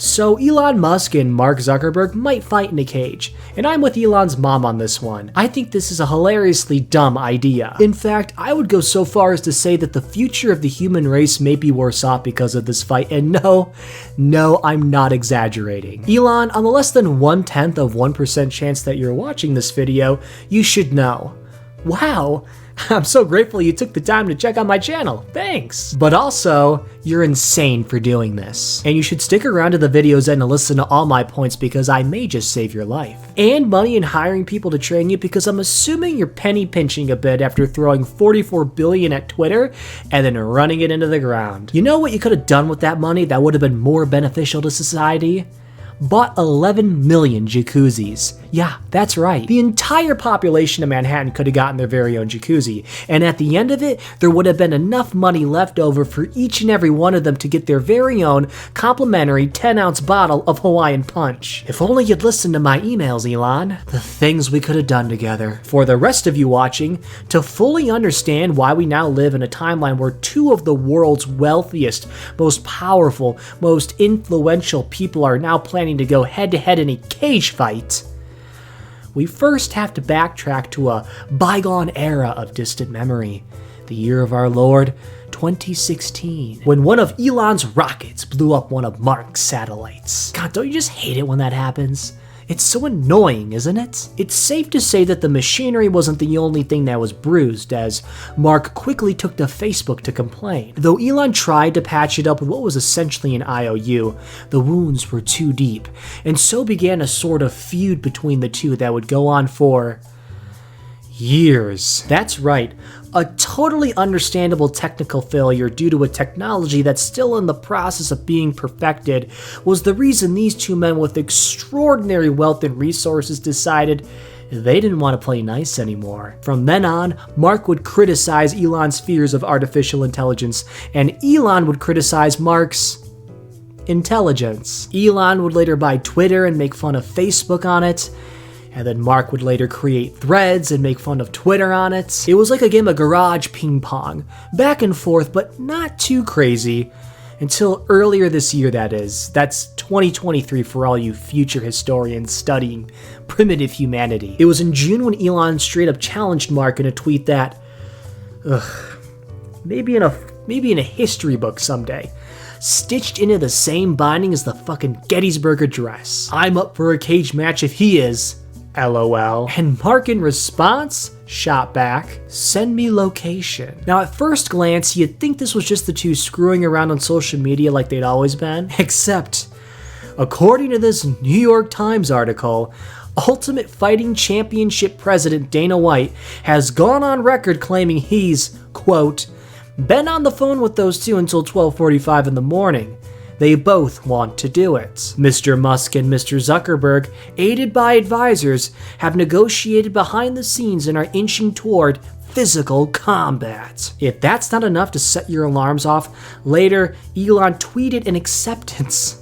So Elon Musk and Mark Zuckerberg might fight in a cage, and I'm with Elon's mom on this one. I think this is a hilariously dumb idea. In fact, I would go so far as to say that the future of the human race may be worse off because of this fight, and no, I'm not exaggerating. Elon, on the less than 1/10 of 1% chance that you're watching this video, you should know. Wow, I'm so grateful you took the time to check out my channel, thanks! But also, you're insane for doing this. And you should stick around to the video's end and listen to all my points because I may just save your life. And money in hiring people to train you because I'm assuming you're penny pinching a bit after throwing $44 billion at Twitter and then running it into the ground. You know what you could have done with that money that would have been more beneficial to society? Bought 11 million jacuzzis. Yeah, that's right. The entire population of Manhattan could have gotten their very own jacuzzi, and at the end of it, there would have been enough money left over for each and every one of them to get their very own complimentary 10-ounce bottle of Hawaiian Punch. If only you'd listened to my emails, Elon. The things we could have done together. For the rest of you watching, to fully understand why we now live in a timeline where two of the world's wealthiest, most powerful, most influential people are now planning to go head-to-head in a cage fight, we first have to backtrack to a bygone era of distant memory, the year of our Lord, 2016, when one of Elon's rockets blew up one of Mark's satellites. God, don't you just hate it when that happens? It's so annoying, isn't it? It's safe to say that the machinery wasn't the only thing that was bruised, as Mark quickly took to Facebook to complain. Though Elon tried to patch it up with what was essentially an IOU, the wounds were too deep, and so began a sort of feud between the two that would go on for years. That's right, a totally understandable technical failure due to a technology that's still in the process of being perfected was the reason these two men with extraordinary wealth and resources decided they didn't want to play nice anymore. From then on, Mark would criticize Elon's fears of artificial intelligence, and Elon would criticize Mark's intelligence. Elon would later buy Twitter and make fun of Facebook on it, and then Mark would later create Threads and make fun of Twitter on it. It was like a game of garage ping pong, back and forth, but not too crazy, until earlier this year, that is. That's 2023 for all you future historians studying primitive humanity. It was in June when Elon straight up challenged Mark in a tweet that, maybe in a history book someday, stitched into the same binding as the fucking Gettysburg Address. I'm up for a cage match if he is. LOL. And Mark in response shot back, send me location. Now at first glance, you'd think this was just the two screwing around on social media like they'd always been, except, according to this New York Times article, Ultimate Fighting Championship President Dana White has gone on record claiming he's, quote, been on the phone with those two until 12:45 in the morning. They both want to do it. Mr. Musk and Mr. Zuckerberg, aided by advisors, have negotiated behind the scenes and are inching toward physical combat. If that's not enough to set your alarms off, later Elon tweeted an acceptance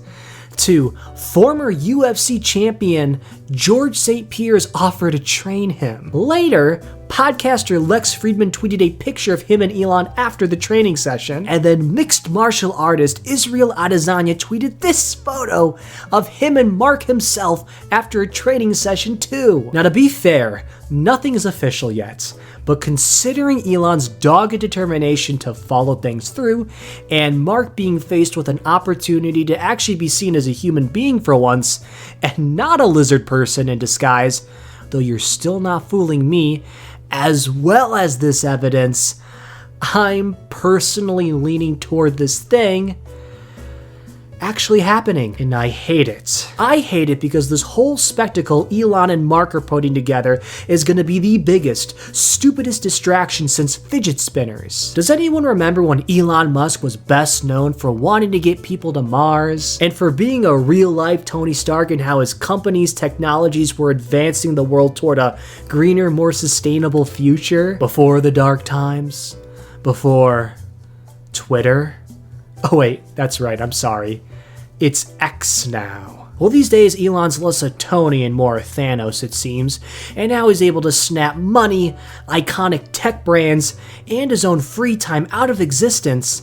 to former UFC champion George St. Pierre's offer to train him. Later, podcaster Lex Friedman tweeted a picture of him and Elon after the training session, and then mixed martial artist Israel Adesanya tweeted this photo of him and Mark himself after a training session too. Now to be fair, nothing is official yet, but considering Elon's dogged determination to follow things through, and Mark being faced with an opportunity to actually be seen as a human being for once, and not a lizard person in disguise, though you're still not fooling me, as well as this evidence, I'm personally leaning toward this thing actually happening, and I hate it. I hate it because this whole spectacle Elon and Mark are putting together is going to be the biggest, stupidest distraction since fidget spinners. Does anyone remember when Elon Musk was best known for wanting to get people to Mars, and for being a real-life Tony Stark, and how his company's technologies were advancing the world toward a greener, more sustainable future? Before the dark times? Before Twitter? Oh wait, that's right, I'm sorry. It's X now. Well, these days Elon's less a Tony and more a Thanos, it seems, and now he's able to snap money, iconic tech brands, and his own free time out of existence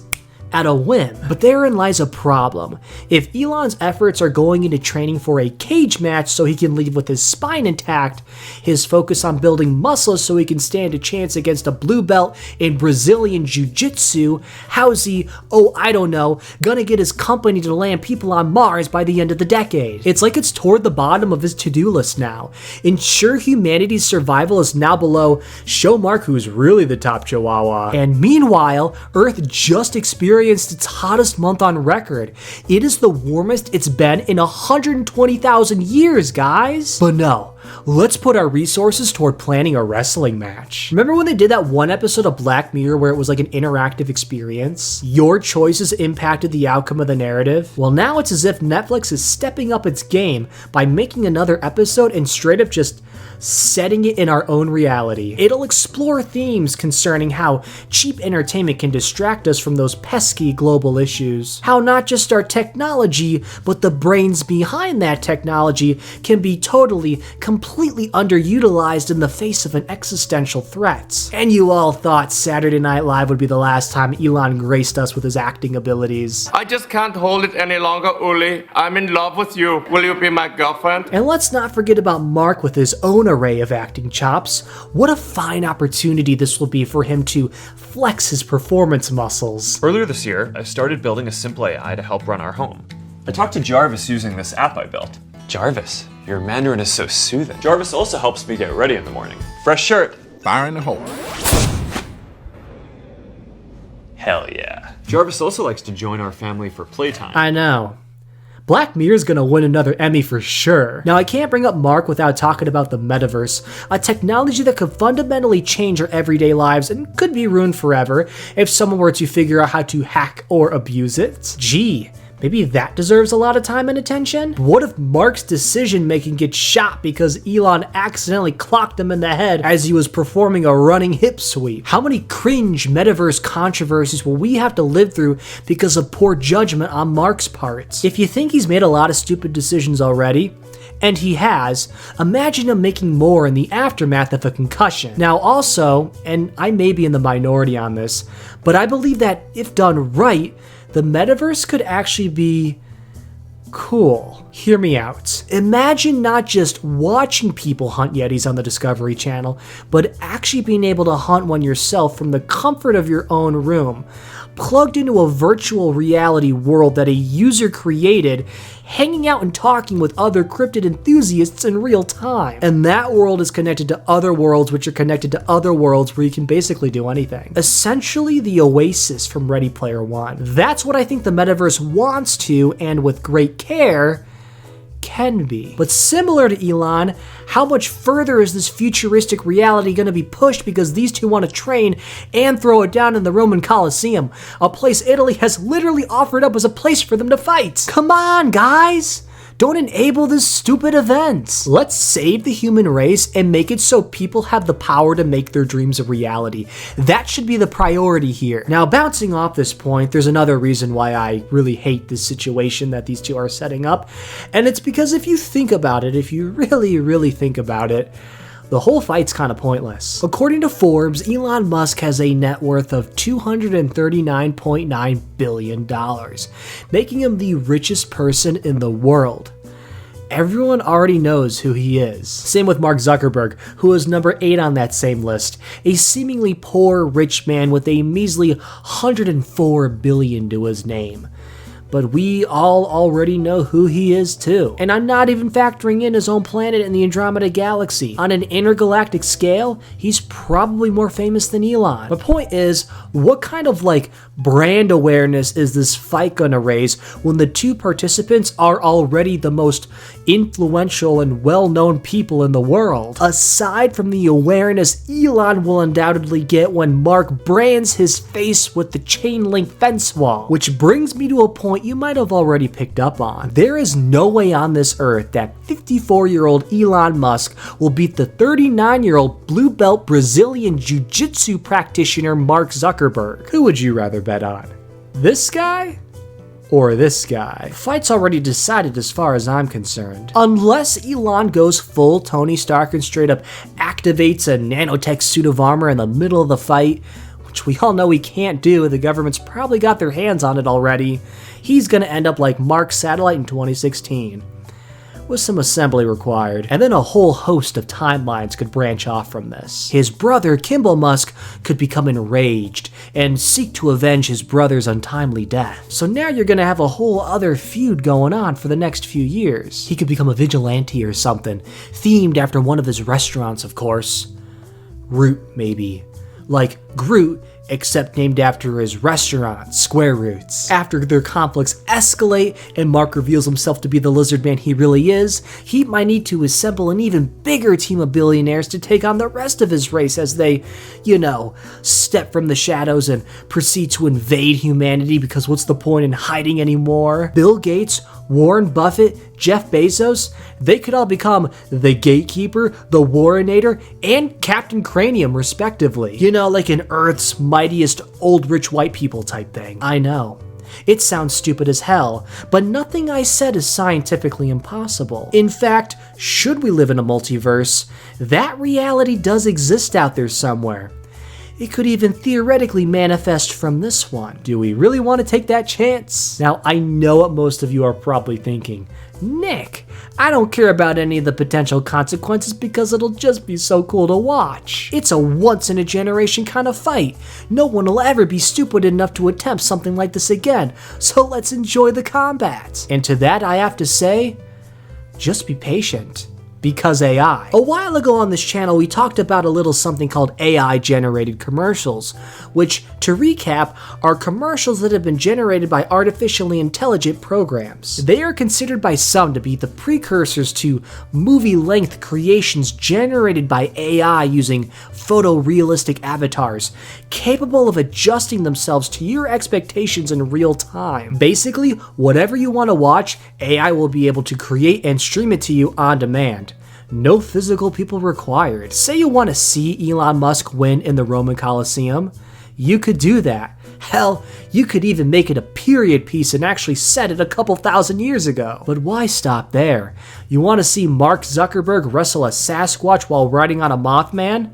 at a whim. But therein lies a problem. If Elon's efforts are going into training for a cage match so he can leave with his spine intact, his focus on building muscles so he can stand a chance against a blue belt in Brazilian Jiu-Jitsu, how's he, I don't know, gonna get his company to land people on Mars by the end of the decade? It's like it's toward the bottom of his to-do list now. Ensure humanity's survival is now below show Mark who's really the top chihuahua. And meanwhile, Earth just experienced its hottest month on record. It is the warmest it's been in 120,000 years, guys. But no, let's put our resources toward planning a wrestling match. Remember when they did that one episode of Black Mirror where it was like an interactive experience? Your choices impacted the outcome of the narrative? Well, now it's as if Netflix is stepping up its game by making another episode and straight up just setting it in our own reality. It'll explore themes concerning how cheap entertainment can distract us from those pesky global issues. How not just our technology, but the brains behind that technology can be completely underutilized in the face of an existential threat. And you all thought Saturday Night Live would be the last time Elon graced us with his acting abilities. I just can't hold it any longer, Uli. I'm in love with you. Will you be my girlfriend? And let's not forget about Mark with his own array of acting chops. What a fine opportunity this will be for him to flex his performance muscles. Earlier this year, I started building a simple AI to help run our home. I talked to Jarvis using this app I built. Jarvis, your Mandarin is so soothing. Jarvis also helps me get ready in the morning. Fresh shirt. Fire in the hole. Hell yeah. Jarvis also likes to join our family for playtime. I know. Black Mirror's gonna win another Emmy for sure. Now, I can't bring up Mark without talking about the metaverse, a technology that could fundamentally change our everyday lives and could be ruined forever if someone were to figure out how to hack or abuse it. Gee, maybe that deserves a lot of time and attention? What if Mark's decision-making gets shot because Elon accidentally clocked him in the head as he was performing a running hip sweep? How many cringe metaverse controversies will we have to live through because of poor judgment on Mark's part? If you think he's made a lot of stupid decisions already, and he has, imagine him making more in the aftermath of a concussion. Now also, and I may be in the minority on this, but I believe that if done right, the metaverse could actually be cool. Hear me out. Imagine not just watching people hunt Yetis on the Discovery Channel, but actually being able to hunt one yourself from the comfort of your own room, plugged into a virtual reality world that a user created, hanging out and talking with other cryptid enthusiasts in real time. And that world is connected to other worlds, which are connected to other worlds where you can basically do anything. Essentially the Oasis from Ready Player One. That's what I think the metaverse wants to, and with great care, can be. But similar to Elon, how much further is this futuristic reality going to be pushed because these two want to train and throw it down in the Roman Colosseum, a place Italy has literally offered up as a place for them to fight? Come on, guys! Don't enable this stupid event. Let's save the human race and make it so people have the power to make their dreams a reality. That should be the priority here. Now, bouncing off this point, there's another reason why I really hate this situation that these two are setting up. And it's because if you think about it, if you really think about it, the whole fight's kind of pointless. According to Forbes, Elon Musk has a net worth of $239.9 billion, making him the richest person in the world. Everyone already knows who he is. Same with Mark Zuckerberg, who is number 8 on that same list, a seemingly poor rich man with a measly $104 billion to his name. But we all already know who he is too. And I'm not even factoring in his own planet in the Andromeda Galaxy. On an intergalactic scale, he's probably more famous than Elon. My point is, what kind of brand awareness is this fight gonna raise when the two participants are already the most influential and well-known people in the world? Aside from the awareness Elon will undoubtedly get when Mark brands his face with the chain link fence wall. Which brings me to a point you might have already picked up on. There is no way on this earth that 54-year-old Elon Musk will beat the 39-year-old blue belt Brazilian Jiu-Jitsu practitioner Mark Zuckerberg. Who would you rather bet on? This guy? Or this guy? Fight's already decided as far as I'm concerned. Unless Elon goes full Tony Stark and straight up activates a nanotech suit of armor in the middle of the fight, which we all know he can't do, the government's probably got their hands on it already, he's gonna end up like Mark's satellite in 2016. With some assembly required, and then a whole host of timelines could branch off from this. His brother, Kimball Musk, could become enraged and seek to avenge his brother's untimely death. So now you're gonna have a whole other feud going on for the next few years. He could become a vigilante or something, themed after one of his restaurants, of course. Root, maybe. Like Groot, except named after his restaurant, Square Roots. After their conflicts escalate and Mark reveals himself to be the lizard man he really is, he might need to assemble an even bigger team of billionaires to take on the rest of his race as they, step from the shadows and proceed to invade humanity, because what's the point in hiding anymore? Bill Gates, Warren Buffett, Jeff Bezos, they could all become the Gatekeeper, the Warrenator, and Captain Cranium, respectively. Like an Earth's mightiest old rich white people type thing. I know. It sounds stupid as hell, but nothing I said is scientifically impossible. In fact, should we live in a multiverse, that reality does exist out there somewhere. It could even theoretically manifest from this one. Do we really want to take that chance? Now, I know what most of you are probably thinking. Nick, I don't care about any of the potential consequences because it'll just be so cool to watch. It's a once-in-a-generation kind of fight. No one will ever be stupid enough to attempt something like this again, so let's enjoy the combat. And to that I have to say, just be patient. Because AI. A while ago on this channel, we talked about a little something called AI-generated commercials, which, to recap, are commercials that have been generated by artificially intelligent programs. They are considered by some to be the precursors to movie-length creations generated by AI using photorealistic avatars, capable of adjusting themselves to your expectations in real time. Basically, whatever you want to watch, AI will be able to create and stream it to you on demand. No physical people required. Say you want to see Elon Musk win in the Roman Colosseum, you could do that. Hell, you could even make it a period piece and actually set it a couple thousand years ago. But why stop there? You want to see Mark Zuckerberg wrestle a Sasquatch while riding on a Mothman?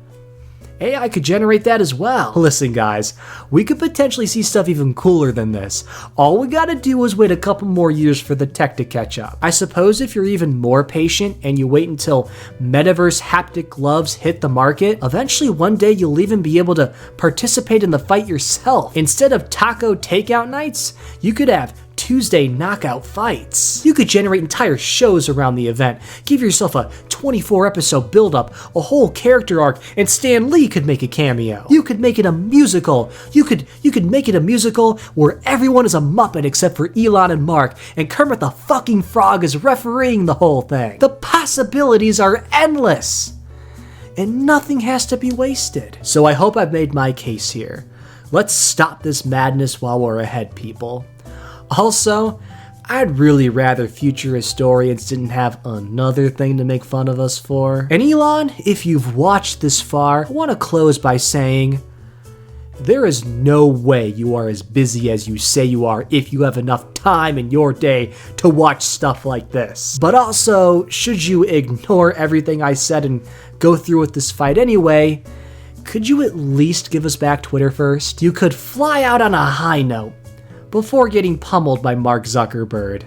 AI could generate that as well. Listen guys, we could potentially see stuff even cooler than this. All we gotta do is wait a couple more years for the tech to catch up. I suppose if you're even more patient and you wait until metaverse haptic gloves hit the market, eventually one day you'll even be able to participate in the fight yourself. Instead of taco takeout nights, you could have Tuesday knockout fights. You could generate entire shows around the event, give yourself a 24 episode build-up, a whole character arc, and Stan Lee could make a cameo. You could make it a musical. You could make it a musical where everyone is a Muppet except for Elon and Mark, and Kermit the fucking Frog is refereeing the whole thing. The possibilities are endless, and nothing has to be wasted. So I hope I've made my case here. Let's stop this madness while we're ahead, people. Also, I'd really rather future historians didn't have another thing to make fun of us for. And Elon, if you've watched this far, I want to close by saying, there is no way you are as busy as you say you are if you have enough time in your day to watch stuff like this. But also, should you ignore everything I said and go through with this fight anyway, could you at least give us back Twitter first? You could fly out on a high note before getting pummeled by Mark Zuckerberg.